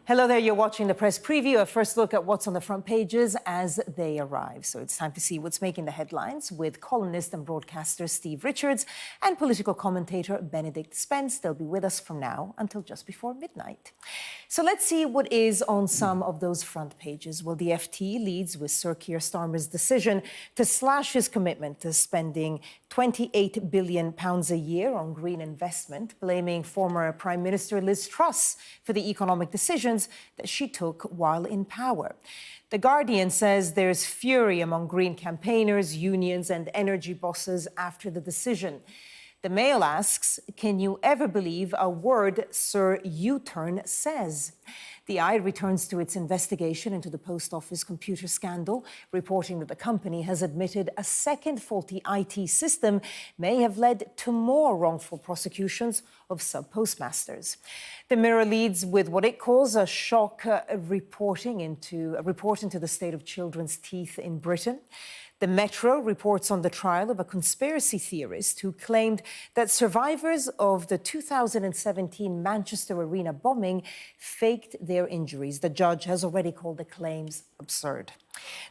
Hello there, you're watching the press preview, a first look at what's on the front pages as they arrive. So it's time to see what's making the headlines with columnist and broadcaster Steve Richards and political commentator Benedict Spence. They'll be with us from now until just before midnight. So let's see what is on some of those front pages. Well, the FT leads with Sir Keir Starmer's decision to slash his commitment to spending £28 billion a year on green investment, blaming former Prime Minister Liz Truss for the economic decisions that she took while in power. The Guardian says there's fury among Green campaigners, unions and energy bosses after the decision. The Mail asks, can you ever believe a word Sir U-turn says? The Eye returns to its investigation into the Post Office computer scandal, reporting that the company has admitted a second faulty IT system may have led to more wrongful prosecutions of sub-postmasters. The Mirror leads with what it calls a shock report into the state of children's teeth in Britain. The Metro reports on the trial of a conspiracy theorist who claimed that survivors of the 2017 Manchester Arena bombing faked their injuries. The judge has already called the claims absurd.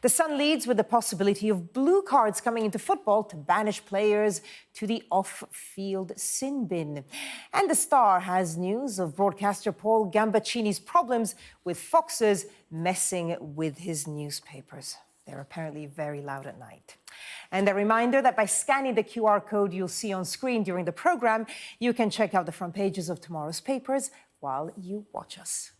The Sun leads with the possibility of blue cards coming into football to banish players to the off-field sin bin. And the Star has news of broadcaster Paul Gambaccini's problems with foxes messing with his newspapers. They're apparently very loud at night. And a reminder that by scanning the QR code you'll see on screen during the program, you can check out the front pages of tomorrow's papers while you watch us.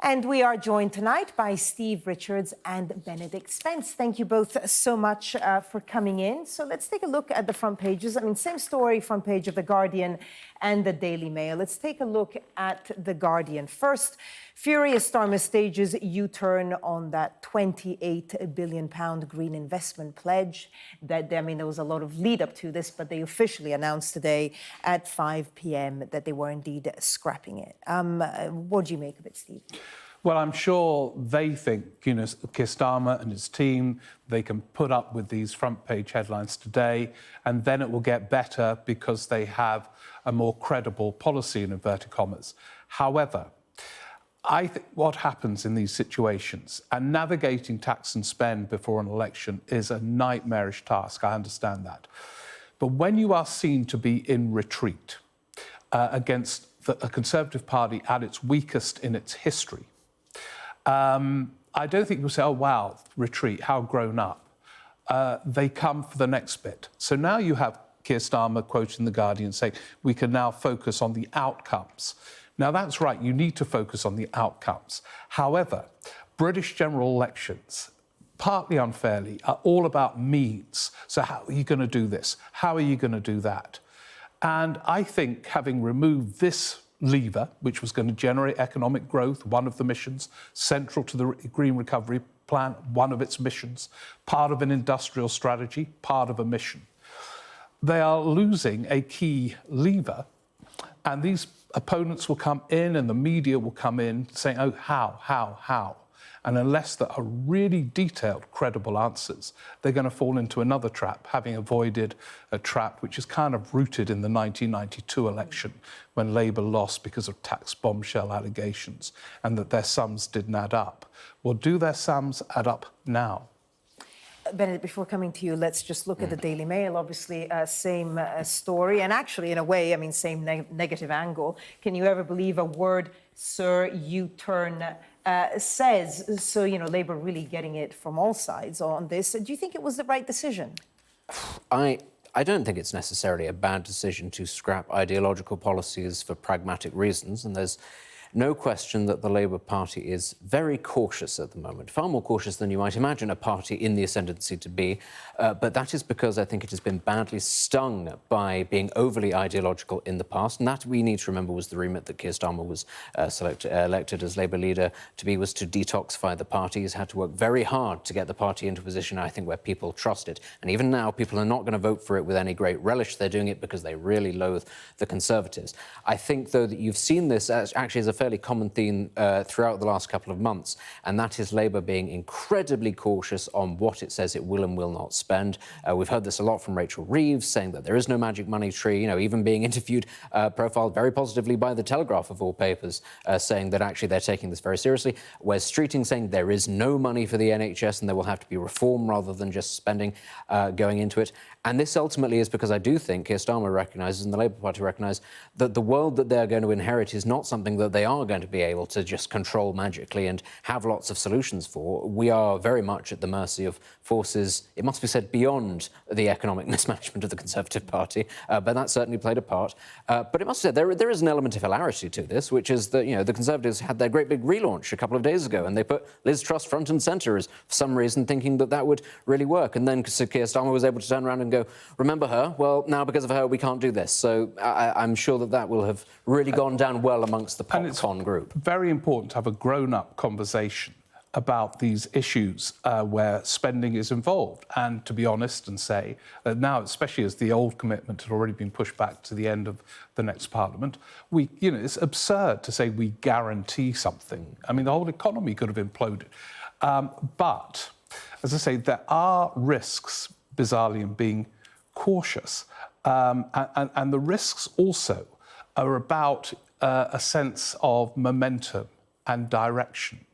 And we are joined tonight by Steve Richards and Benedict Spence. Thank you both so much for coming in. So let's take a look at the front pages. I mean, same story, front page of The Guardian and the Daily Mail. Let's take a look at The Guardian. First, furious Starmer stages U-turn on that £28 billion green investment pledge. There was a lot of lead up to this, but they officially announced today at 5 p.m. that they were indeed scrapping it. What do you make of it, Steve? Well, I'm sure they think, Keir Starmer and his team, they can put up with these front-page headlines today, and then it will get better because they have a more credible policy, in inverted commas. However, I think what happens in these situations, and navigating tax and spend before an election is a nightmarish task, I understand that. But when you are seen to be in retreat against a Conservative Party at its weakest in its history, I don't think people say, oh, wow, retreat, how grown up. They come for the next bit. So now you have Keir Starmer quoting The Guardian saying, we can now focus on the outcomes. Now, that's right, you need to focus on the outcomes. However, British general elections, partly unfairly, are all about means. So how are you going to do this? How are you going to do that? And I think having removed this lever, which was going to generate economic growth, one of the missions, central to the Green Recovery Plan, one of its missions, part of an industrial strategy, part of a mission. They are losing a key lever, and these opponents will come in and the media will come in saying, oh, how? And unless there are really detailed, credible answers, they're going to fall into another trap, having avoided a trap which is kind of rooted in the 1992 election when Labour lost because of tax bombshell allegations and that their sums didn't add up. Well, do their sums add up now? Benedict, before coming to you, let's just look at the Daily Mail. Obviously, same story, and actually, in a way, same negative angle. Can you ever believe a word Sir U-turn says? So, Labour really getting it from all sides on this. Do you think it was the right decision? I don't think it's necessarily a bad decision to scrap ideological policies for pragmatic reasons, and there's no question that the Labour Party is very cautious at the moment, far more cautious than you might imagine a party in the ascendancy to be. But that is because I think it has been badly stung by being overly ideological in the past. And that, we need to remember, was the remit that Keir Starmer was elected as Labour leader to be, was to detoxify the party. He's had to work very hard to get the party into a position, I think, where people trust it. And even now, people are not going to vote for it with any great relish. They're doing it because they really loathe the Conservatives. I think, though, that you've seen this actually as a fairly common theme throughout the last couple of months, and that is Labour being incredibly cautious on what it says it will and will not spend. We've heard this a lot from Rachel Reeves, saying that there is no magic money tree, even being interviewed, profiled very positively by The Telegraph, of all papers, saying that actually they're taking this very seriously. Wes Streeting saying there is no money for the NHS and there will have to be reform rather than just spending going into it. And this ultimately is because I do think Keir Starmer recognises and the Labour Party recognise that the world that they're going to inherit is not something that they are going to be able to just control magically and have lots of solutions for. We are very much at the mercy of forces, it must be said, beyond the economic mismanagement of the Conservative Party, but that certainly played a part. But it must be said, there is an element of hilarity to this, which is that, the Conservatives had their great big relaunch a couple of days ago, and they put Liz Truss front and centre as, for some reason, thinking that that would really work. And then Keir Starmer was able to turn around and go, remember her? Well, now because of her, we can't do this. So I'm sure that will have really gone down well amongst the PopCon group. Very important to have a grown-up conversation about these issues where spending is involved, and to be honest and say that now, especially as the old commitment had already been pushed back to the end of the next Parliament, it's absurd to say we guarantee something. I mean, the whole economy could have imploded. But, as I say, there are risks, bizarrely, in being cautious. And the risks also are about a sense of momentum and direction.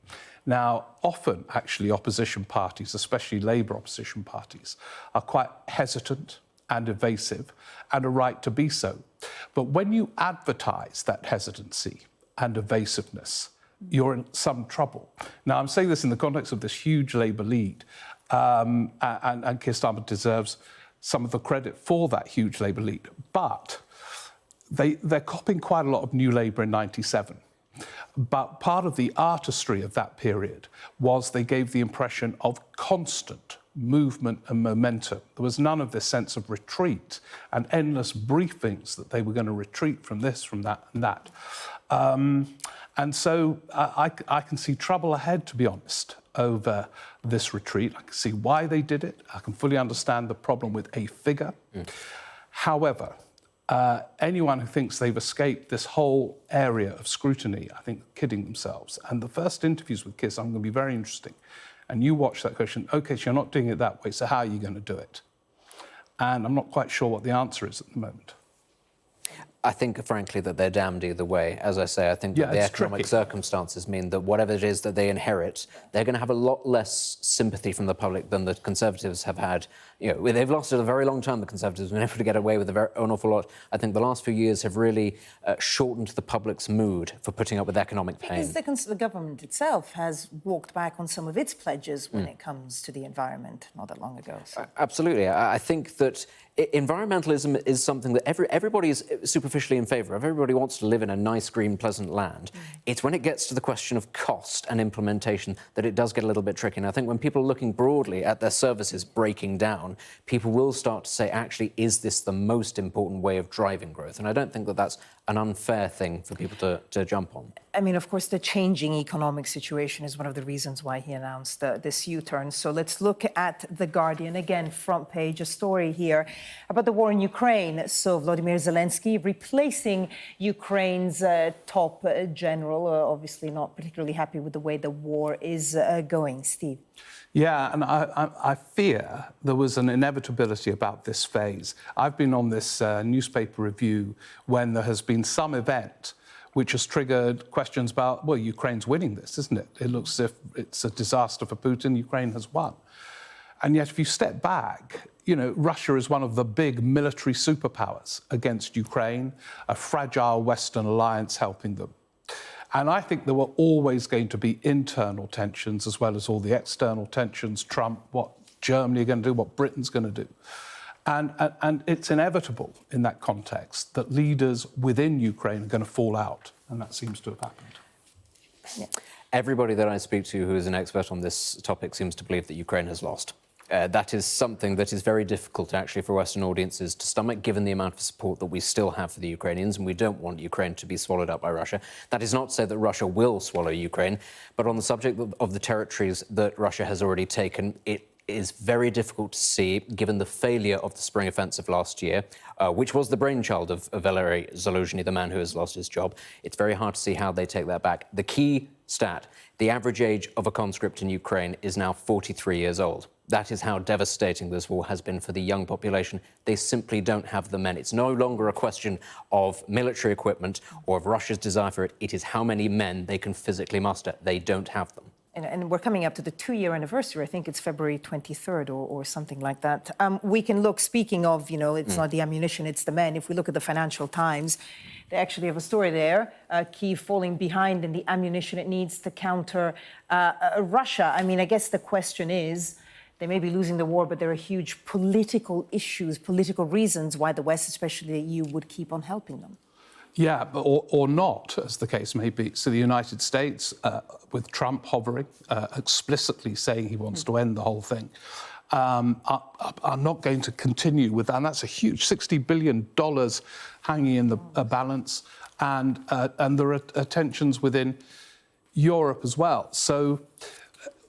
Now, often, actually, opposition parties, especially Labour opposition parties, are quite hesitant and evasive, and are right to be so. But when you advertise that hesitancy and evasiveness, you're in some trouble. Now, I'm saying this in the context of this huge Labour lead, and Keir Starmer deserves some of the credit for that huge Labour lead. But they're copying quite a lot of New Labour in '97. But part of the artistry of that period was they gave the impression of constant movement and momentum. There was none of this sense of retreat and endless briefings that they were going to retreat from this, from that, and that. And so I can see trouble ahead, to be honest, over this retreat. I can see why they did it. I can fully understand the problem with a figure. However, anyone who thinks they've escaped this whole area of scrutiny, I think, kidding themselves. And the first interviews with Keir are going to be very interesting. And you watch that question, OK, so you're not doing it that way, so how are you going to do it? And I'm not quite sure what the answer is at the moment. I think, frankly, that they're damned either way. As I say, I think that the economic circumstances mean that whatever it is that they inherit, they're going to have a lot less sympathy from the public than the Conservatives have had. They've lost it a very long time, the Conservatives, been able to get away with an awful lot. I think the last few years have really shortened the public's mood for putting up with economic pain. Because the government itself has walked back on some of its pledges when it comes to the environment not that long ago. So. Absolutely. I think that environmentalism is something that everybody is superficially in favour of. Everybody wants to live in a nice, green, pleasant land. It's when it gets to the question of cost and implementation that it does get a little bit tricky. And I think when people are looking broadly at their services breaking down, people will start to say, actually, is this the most important way of driving growth? And I don't think that that's an unfair thing for people to jump on. I mean, of course, the changing economic situation is one of the reasons why he announced this U-turn. So let's look at The Guardian. Again, front page, a story here about the war in Ukraine. So Volodymyr Zelensky replacing Ukraine's top general, obviously not particularly happy with the way the war is going. Steve. Yeah, and I fear there was an inevitability about this phase. I've been on this newspaper review when there has been some event which has triggered questions about, well, Ukraine's winning this, isn't it? It looks as if it's a disaster for Putin. Ukraine has won. And yet, if you step back, Russia is one of the big military superpowers against Ukraine, a fragile Western alliance helping them. And I think there were always going to be internal tensions as well as all the external tensions, Trump, what Germany are going to do, what Britain's going to do. And it's inevitable in that context that leaders within Ukraine are going to fall out, and that seems to have happened. Yeah. Everybody that I speak to who is an expert on this topic seems to believe that Ukraine has lost. That is something that is very difficult, actually, for Western audiences to stomach, given the amount of support that we still have for the Ukrainians, and we don't want Ukraine to be swallowed up by Russia. That is not to say that Russia will swallow Ukraine, but on the subject of the territories that Russia has already taken, it is very difficult to see, given the failure of the spring offensive last year, which was the brainchild of Valery Zaluzhny, the man who has lost his job. It's very hard to see how they take that back. The key stat, the average age of a conscript in Ukraine is now 43 years old. That is how devastating this war has been for the young population. They simply don't have the men. It's no longer a question of military equipment or of Russia's desire for it. It is how many men they can physically muster. They don't have them. And we're coming up to the 2-year anniversary. I think it's February 23rd or something like that. We can look, speaking of, it's not the ammunition, it's the men. If we look at the Financial Times, they actually have a story there, Kyiv falling behind in the ammunition it needs to counter Russia. I mean, I guess the question is, they may be losing the war, but there are huge political issues, political reasons why the West, especially the EU, would keep on helping them. Yeah, or not, as the case may be. So the United States, with Trump hovering, explicitly saying he wants to end the whole thing, are not going to continue with that. And that's a huge $60 billion hanging in the balance. And there are tensions within Europe as well. So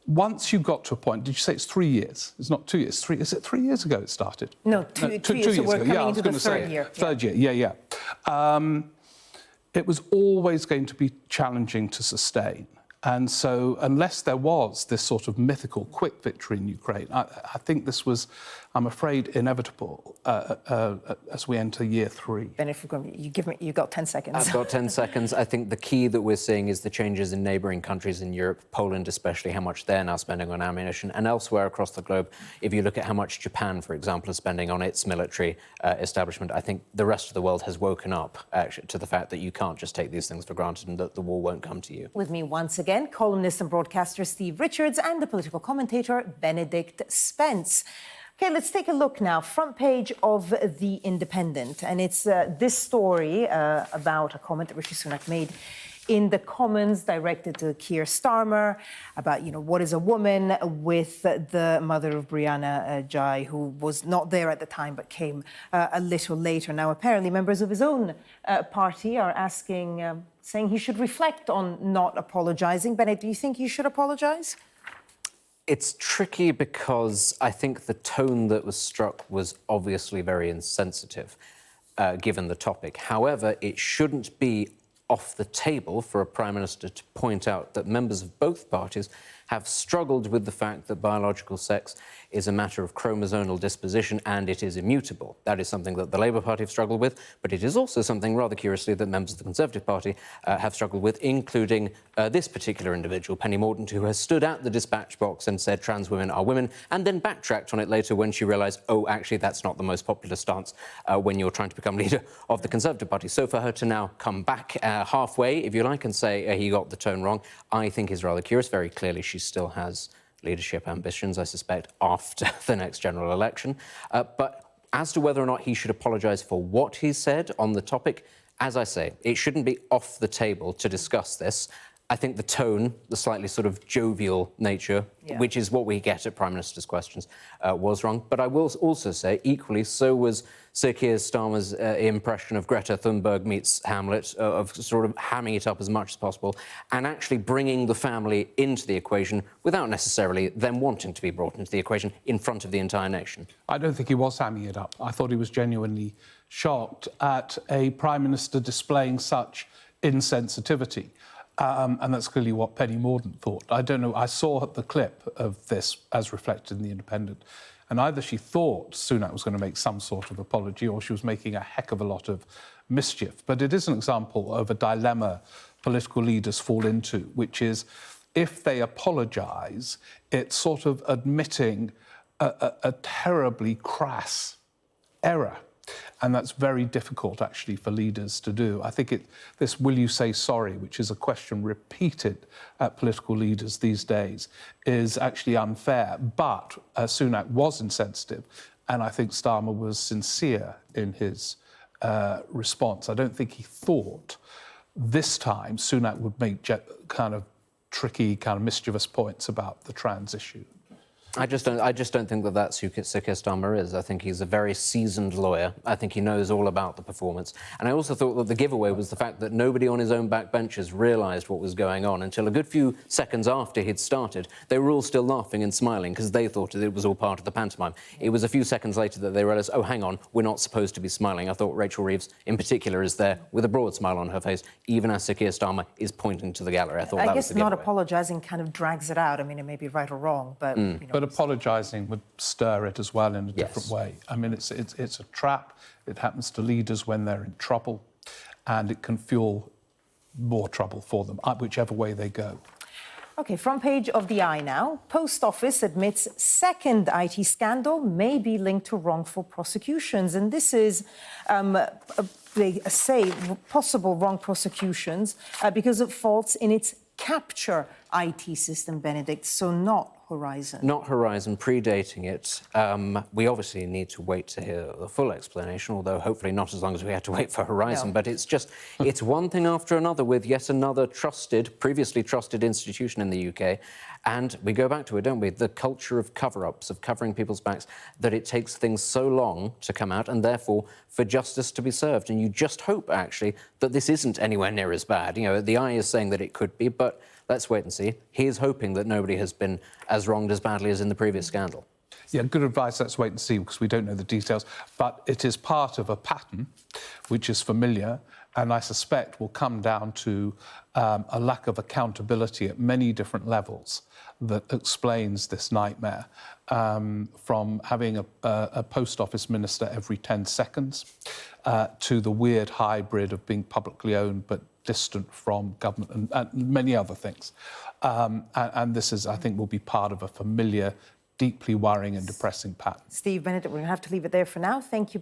once you got to a point, did you say it's 3 years? It's not 2 years. Is it 3 years ago it started? No, two years. So we're coming into the third year. Third year, yeah. It was always going to be challenging to sustain. And so unless there was this sort of mythical quick victory in Ukraine, I think this was, I'm afraid, inevitable as we enter year 3. Ben, if you got 10 seconds. I've got 10 seconds. I think the key that we're seeing is the changes in neighbouring countries in Europe, Poland especially, how much they're now spending on ammunition, and elsewhere across the globe. If you look at how much Japan, for example, is spending on its military establishment, I think the rest of the world has woken up actually to the fact that you can't just take these things for granted and that the war won't come to you. With me once again, columnist and broadcaster Steve Richards and the political commentator Benedict Spence. Okay, let's take a look now. Front page of The Independent. And it's this story about a comment that Rishi Sunak made in the Commons directed to Keir Starmer about, what is a woman, with the mother of Brianna Ghey, who was not there at the time but came a little later. Now, apparently, members of his own party are asking, saying he should reflect on not apologising. Bennett, do you think he should apologise? It's tricky because I think the tone that was struck was obviously very insensitive, given the topic. However, it shouldn't be off the table for a Prime Minister to point out that members of both parties have struggled with the fact that biological sex is a matter of chromosomal disposition and it is immutable. That is something that the Labour Party have struggled with, but it is also something, rather curiously, that members of the Conservative Party have struggled with, including this particular individual, Penny Mordaunt, who has stood at the dispatch box and said trans women are women, and then backtracked on it later when she realised, oh, actually, that's not the most popular stance when you're trying to become leader of the Conservative Party. So for her to now come back halfway, if you like, and say he got the tone wrong, I think is rather curious. Very clearly, she still has leadership ambitions, I suspect, after the next general election. But as to whether or not he should apologise for what he said on the topic, as I say, it shouldn't be off the table to discuss this. I think the tone, the slightly sort of jovial nature, which is what we get at Prime Minister's questions, was wrong. But I will also say, equally, so was Sir Keir Starmer's impression of Greta Thunberg meets Hamlet, of sort of hamming it up as much as possible and actually bringing the family into the equation without necessarily them wanting to be brought into the equation in front of the entire nation. I don't think he was hamming it up. I thought he was genuinely shocked at a Prime Minister displaying such insensitivity. And that's clearly what Penny Mordaunt thought. I don't know, I saw the clip of this as reflected in The Independent, and either she thought Sunak was going to make some sort of apology or she was making a heck of a lot of mischief. But it is an example of a dilemma political leaders fall into, which is if they apologise, it's sort of admitting a terribly crass error. And that's very difficult, actually, for leaders to do. I think this will you say sorry, which is a question repeated at political leaders these days, is actually unfair. But Sunak was insensitive, and I think Starmer was sincere in his response. I don't think he thought this time Sunak would make kind of tricky, kind of mischievous points about the trans issue. I just don't think that that's who Sir Keir Starmer is. I think he's a very seasoned lawyer. I think he knows all about the performance. And I also thought that the giveaway was the fact that nobody on his own backbenchers realised what was going on until a good few seconds after he'd started. They were all still laughing and smiling because they thought it was all part of the pantomime. It was a few seconds later that they realised, oh, hang on, we're not supposed to be smiling. I thought Rachel Reeves, in particular, is there with a broad smile on her face, even as Sir Keir Starmer is pointing to the gallery. I thought that was the not giveaway. apologising kind of drags it out. I mean, it may be right or wrong, but... You know, But apologising would stir it as well in a Yes. different way. I mean, it's a trap. It happens to leaders when they're in trouble, and it can fuel more trouble for them, whichever way they go. OK, front page of the Eye now. Post Office admits second IT scandal may be linked to wrongful prosecutions. And this is, they say, possible wrong prosecutions because of faults in its capture IT system, Benedict, so not Horizon. Not Horizon, predating it. We obviously need to wait to hear the full explanation, although hopefully not as long as we had to wait for Horizon. No. But it's one thing after another with yet another previously trusted institution in the UK. And we go back to it, don't we? The culture of cover-ups, of covering people's backs, that it takes things so long to come out and therefore for justice to be served. And you just hope, actually, that this isn't anywhere near as bad. You know, the Eye is saying that it could be, but let's wait and see. He is hoping that nobody has been as wronged as badly as in the previous scandal. Yeah, good advice. Let's wait and see, because we don't know the details. But it is part of a pattern which is familiar, and I suspect will come down to a lack of accountability at many different levels that explains this nightmare, from having a post office minister every 10 seconds to the weird hybrid of being publicly owned but distant from government and many other things. And this is, I think, will be part of a familiar, deeply worrying and depressing pattern. Steve, Benedict, we're going to have to leave it there for now. Thank you.